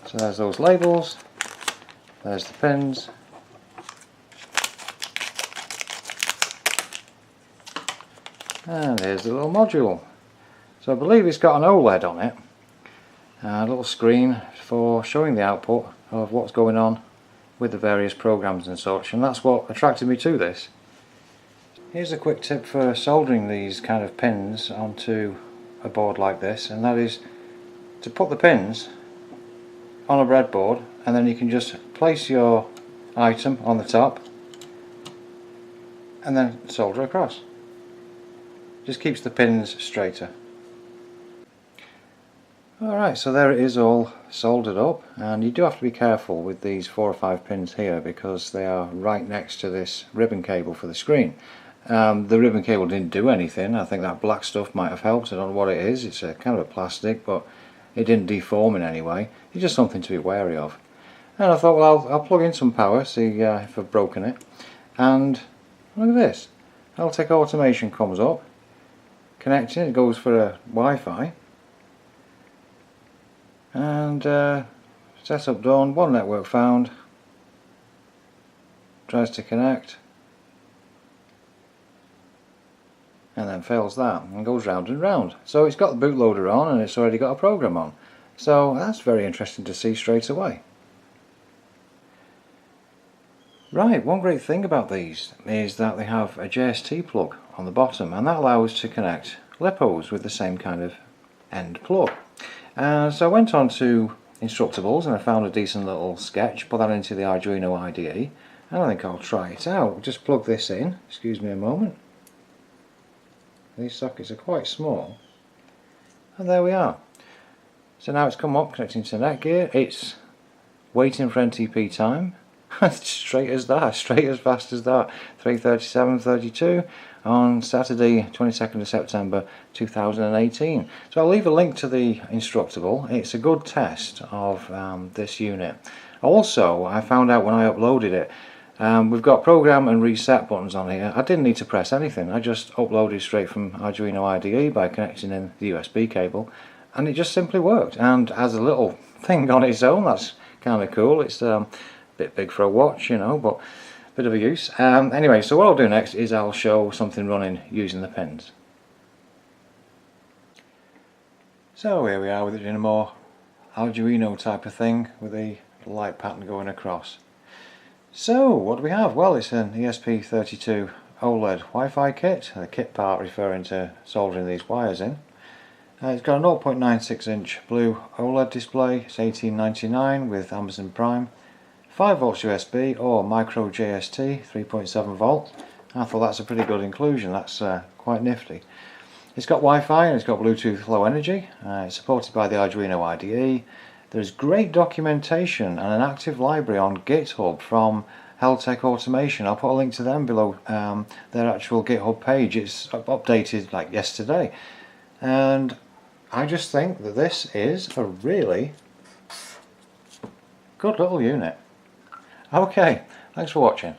So there's those labels, there's the pins, and here's the little module. So I believe it's got an OLED on it, a little screen for showing the output of what's going on with the various programs and such, and that's what attracted me to this. Here's a quick tip for soldering these kind of pins onto a board like this, and that is to put the pins on a breadboard, and then you can just place your item on the top and then solder across. Just keeps the pins straighter. Alright, so there it is, all soldered up, and you do have to be careful with these 4 or 5 pins here because they are right next to this ribbon cable for the screen. The ribbon cable didn't do anything. I think that black stuff might have helped. I don't know what it is. It's a kind of a plastic, but it didn't deform in any way. It's just something to be wary of. And I thought, well, I'll plug in some power, see if I've broken it. And look at this. HiLetgo automation comes up, connecting. It goes for a Wi-Fi. And setup done, one network found, tries to connect and then fails that and goes round and round. So it's got the bootloader on and it's already got a program on, so that's very interesting to see straight away. Right, one great thing about these is that they have a JST plug on the bottom, and that allows to connect LiPos with the same kind of end plug. So I went on to Instructables and I found a decent little sketch, put that into the Arduino IDE, and I think I'll try it out. Just plug this in, excuse me a moment. These sockets are quite small, and there we are. So now it's come up, connecting to Netgear. It's waiting for NTP time. Straight as that, straight as fast as that. 3:37:32 on Saturday 22nd of September 2018. So I'll leave a link to the Instructable. It's a good test of this unit. Also, I found out when I uploaded it, we've got program and reset buttons on here. I didn't need to press anything. I just uploaded straight from Arduino IDE by connecting in the USB cable, and it just simply worked. And as a little thing on its own, that's kind of cool. It's bit big for a watch, you know, but a bit of a use. Anyway, so what I'll do next is I'll show something running using the pins. So here we are with it in a more Arduino type of thing with a light pattern going across. So what do we have? Well, it's an ESP32 OLED Wi-Fi kit, the kit part referring to soldering these wires in. It's got a 0.96 inch blue OLED display. It's $18.99 with Amazon Prime. 5 volts USB or micro JST 3.7 volt. I thought that's a pretty good inclusion. That's quite nifty. It's got Wi-Fi and it's got Bluetooth Low Energy. It's supported by the Arduino IDE. There's great documentation and an active library on GitHub from HiLetgo Automation. I'll put a link to them below their actual GitHub page. It's updated like yesterday, and I just think that this is a really good little unit. Okay, thanks for watching.